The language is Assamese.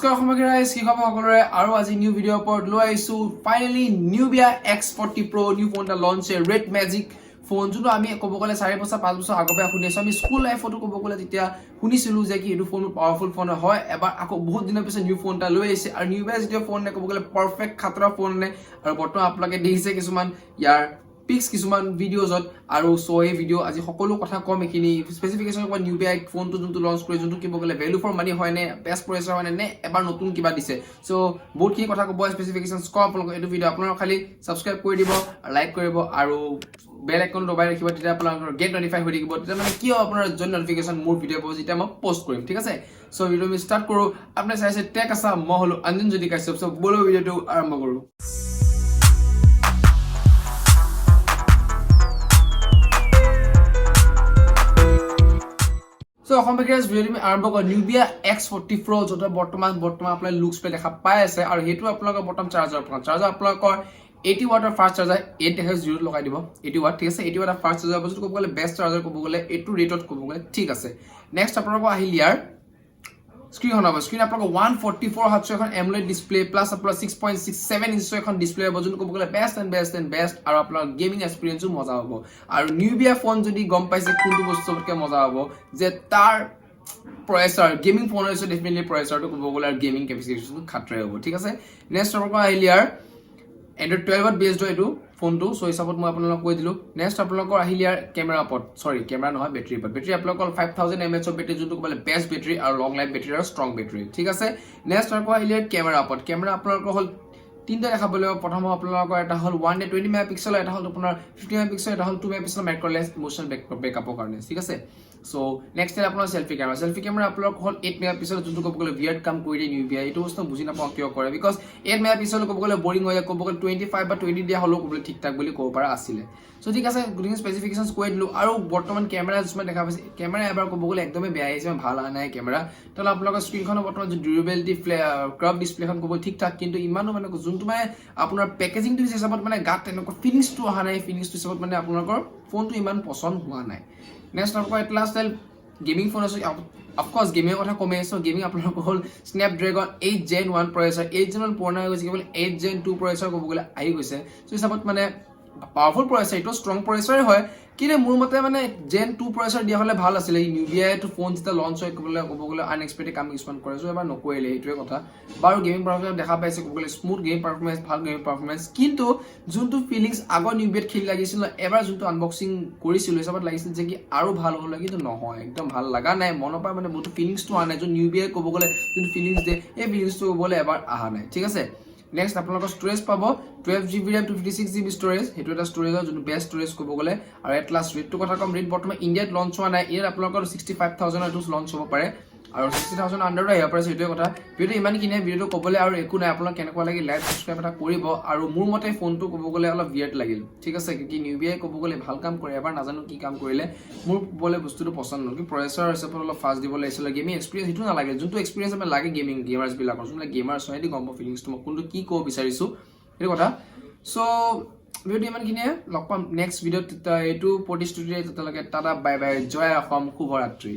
Namaskar, Raij, ki khobor সকলোৰে আৰু আজি নিউ ভিডিঅ ওপৰত লৈ আইছো finally Nubia X40 Pro new ফোনটা লঞ্চ ৰেড ম্যাজিক ফোন যোনটো আমি ক'ব গ'লে 4 বছৰ 5 বছৰ আগতে শুনি আছো আমি স্কুল লাইফতো ক'ব গ'লে তেতিয়া শুনিছিলো যে কি এইটো ফোন পাৱাৰফুল ফোন হয় এবাৰ আকৌ বহুত দিনৰ পিছত নিউ ফোনটা লৈ আহিছে আৰু Nubia যেতিয়া ফোন নে ক'ব গ'লে পাৰফেক্ট খাতৰা ফোন নে আৰু বৰ্তমান আপোনালোকে দেখিছে কিছুমান ইয়াৰ পিক্স কিছুমান ভিডিওজত আৰু সো এই ভিডিও আজি সকলো কথা কম এখিনি স্পেসিফিকেশন অফ Nubia ফোনটো যোনটো লঞ্চ কৰি যোনটো কিবা গলে ভ্যালু ফৰ মানি হয় নে বেস্ট প্ৰচেছৰ হয় নে এবাৰ নতুন কিবা দিছে সো বহুত কি কথা কব স্পেসিফিকেশনস কম আপোনালোকে এই ভিডিও আপোনালোক খালি সাবস্ক্ৰাইব কৰি দিব আৰু লাইক কৰিব আৰু বেল আইকন দবাই ৰাখিব তেতিয়া আপোনালোকৰ গেট নটিফাই হৈ থাকিব তেতিয়া মানে কি আপোনাৰ জন্য নটিফিকেশন মোৰ ভিডিও পাব যেতিয়া মই পোষ্ট কৰিম ঠিক আছে সো ভিডিও আমি স্টাৰ্ট কৰো আপুনি চাইছে টেক আছাম মই হলো অঞ্জন যদি কাশ্যপ সো বলো ভিডিওটো আৰম্ভ কৰো So, guys, video में आरंभ कर Nubia X40 Pro जो तो बर्तमान अपने लुक्स पे देखा पाए ऐसे और हेतु अपना का बॉटम चार्जर अपना का 80 वाट फास्ट चार्जर 8 देखा 0 लगा दिबो 80 वाट ठीक আছে 80 वाट फास्ट चार्जर बजट को बोले बेस्ट चार्जर को बोले 8 रेटेड को बोले ठीक আছে नेक्स्ट अपना को আহিল ইয়াৰ স্ক্রিন হন হবে স্ক্রিন আপনাকে 144 হার্টজ এখন AMOLED ডিসপ্লে প্লাস আপনার 6.67 ইঞ্চি এখন ডিসপ্লে বজন কব গলে বেস্ট এন্ড বেস্ট আর আপনার গেমিং এক্সপেরিয়েন্সও মজা হবে আর Nubia ফোন যদি গম পাইছে কোনটো বস্তু সবকে মজা হবে যে তার প্রসেসর গেমিং ফোন আছে ডেফিনেটলি প্রসেসরটো কব গলে আর গেমিং ক্যাপাসিটি খাতৰা হ'ব ঠিক আছে নেক্সট আপনাকে আহিল ইয়াৰ Android 12 বেসড এটো ফোনটো সো হিসাবত মই আপোনালোকক কৈ দিলো নেক্সট আপোনালোকৰ আহিল ইয়াৰ কেমেৰা পট সৰি কেমেৰা নহয় বেটাৰি আপোনালোকৰ 5000 mAh অফ বেটাৰি যোনটো ক'বলে বেষ্ট বেটাৰি আৰু লং লাইফ বেটাৰি আৰু ষ্ট্ৰং বেটাৰি ঠিক আছে নেক্সট আকৌ আহিল ইয়াৰ কেমেৰা আপোনালোকৰ হল তিনটা দেখাবলৈ প্ৰথম আপোনালোকৰ এটা হল 120 মেগাপিক্সেল এটা হল আপোনাৰ 50 মেগাপিক্সেল এটা হল 2 মেগাপিক্সেল মাইক্ৰো লেন্স ইমোশন বেকআপৰ কাৰণে ঠিক আছে সো নেক্সট টাইম আপোনাৰ সেলফি কেমেৰা আপোনালোকৰ হল 8 মেগাপিক্সেল যোনটো ক'ব গলে উইয়াৰ্ড কাম কৰি দিয়ে Nubia এইটো বস্তু বুজি নাপাও কিয় কৰে বিকজ 8 মেগাপিক্সেল ক'ব গলে বৰিং হৈ যায় ক'ব গলে 25 বা 20 দিয়া হলো ক'ব ঠিক ঠাক বুলি ক'ব পাৰা আছিল সো ঠিক আছে গুডিং স্পেসিফিকেশনস কৈ দিলো আৰু বৰ্তমান কেমেৰা যিমান দেখা পাইছে কেমেৰা এবাৰ ক'ব গলে একদমই বেয়া আহিছে ভাল আহা নাই কেমেৰা তল আপোনালোকৰ স্ক্ৰিনখনৰ বৰ্তমান যে ডিউৰেবিলিটি কাৰ্ভ ডিসপ্লেখন ক'ব ঠিক ঠাক কিন্তু ইমানো মানে যোনটো মানে আপোনাৰ পেকেজিংটো হিচাপত মানে গাত তেনেকুৱা ফিলিংছটো অহা নাই ফিলিংছটো হিচাপত মানে আপোনালোকৰ ফোনটো ইমান পছন্দ হোৱা নাই নেক্সট আপোনালোকৰ এটলাস ষ্টাইল গেমিং ফোন আছে অফ কোৰ্স গেমিং কথা কমে সো গেমিং আপোনালোকৰ হল Snapdragon 8 Gen 1 প্ৰচেছৰ 8 Gen 1 পুৰণা হৈ গৈছে কেৱল 8 Gen 2 প্ৰচেছৰ ক'ব গলে আহি গৈছে সো হিচাপত মানে পাৱাৰফুল প্ৰচেছৰ এটো ষ্ট্ৰং প্ৰচেছৰ হয় কিন্তু মোৰ মতে মানে Gen 2 প্ৰচেছৰ দিয়া হলে ভাল আছিল Nubia টো ফোন যেটা লঞ্চ হয় ক'ব গলে আনএক্সপেক্টেড কাম কিছুমান কৰে সো এবাৰ নকৰিলে এইটোৱে কথা বাৰু গেমিং পাৰফৰমেন্স দেখা পাইছে ক'ব গলে স্মুথ গেম পাৰফৰমেন্স ভাল গেম পাৰফৰমেন্স কিন্তু যোনটো ফিলিংস আগৰ Nubia খেলি লাগিছিল এবাৰ যোনটো আনবক্সিং কৰিছিল হিচাপত লাগিছিল যে কি আৰু ভাল হ'ল কিন্তু নহয় একদম ভাল লাগা নাই মনৰ পৰা মানে বহুত ফিলিংসটো আনে যে Nubia ক'ব গলে যোনটো ফিলিংস দে এই ফিলিংসটো বলে এবাৰ আহা নাই ঠিক আছে নেক্সট আপোনালোকৰ ষ্টৰেজ পাব 12GB RAM 256GB ষ্টৰেজ হেতু এটা ষ্টৰেজৰ যোনটো বেষ্ট ষ্টৰেজ ক'ব গলে আৰু এটলাস ৰেটটো কথা কম ৰেট বৰ্তমান ইণ্ডিয়াত লঞ্চ হোৱা নাই ইয়াৰ আপোনালোকৰ 65000 এটো লঞ্চ হ'ব পাৰে আৰু 60000 আন্ডাৰ আহিব পাৰে সেইটোৱে কথা ভিডিও ইমান কিনে ভিডিওটো ক'বলে আৰু একো নাই আপোনালোক কেনেকুৱা লাগি লাইক সাবস্ক্ৰাইব এটা কৰিব আৰু মোৰ মতে ফোনটো ক'ব গলে অলপ বিয়াৰ্ড লাগিল ঠিক আছে কি Nubia ক'ব গলে ভাল কাম কৰে এবাৰ নাজানো কি কাম কৰিলে মোৰ বলে বস্তুটো পছন্দ নহয় কি প্ৰচেছৰ হিচাপত অলপ ফাষ্ট দিব লাগিছিল গেমিং এক্সপেৰিয়েন্স হিটো না লাগে যোনটো এক্সপেৰিয়েন্স আমি লাগে গেমিং গেমাৰ্স বিলাকৰ যোনটো গেমাৰ্স হয় এটি গম ফিলিংছটো মই কোনটো কি কো বিচাৰিছো এই কথা সো ভিডিও ইমান কিনে লগ পাম নেক্সট ভিডিওত এইটো প্ৰতিষ্টুতিৰে ততলৈকে টাটা বাই বাই জয় অসম শুভৰাত্ৰি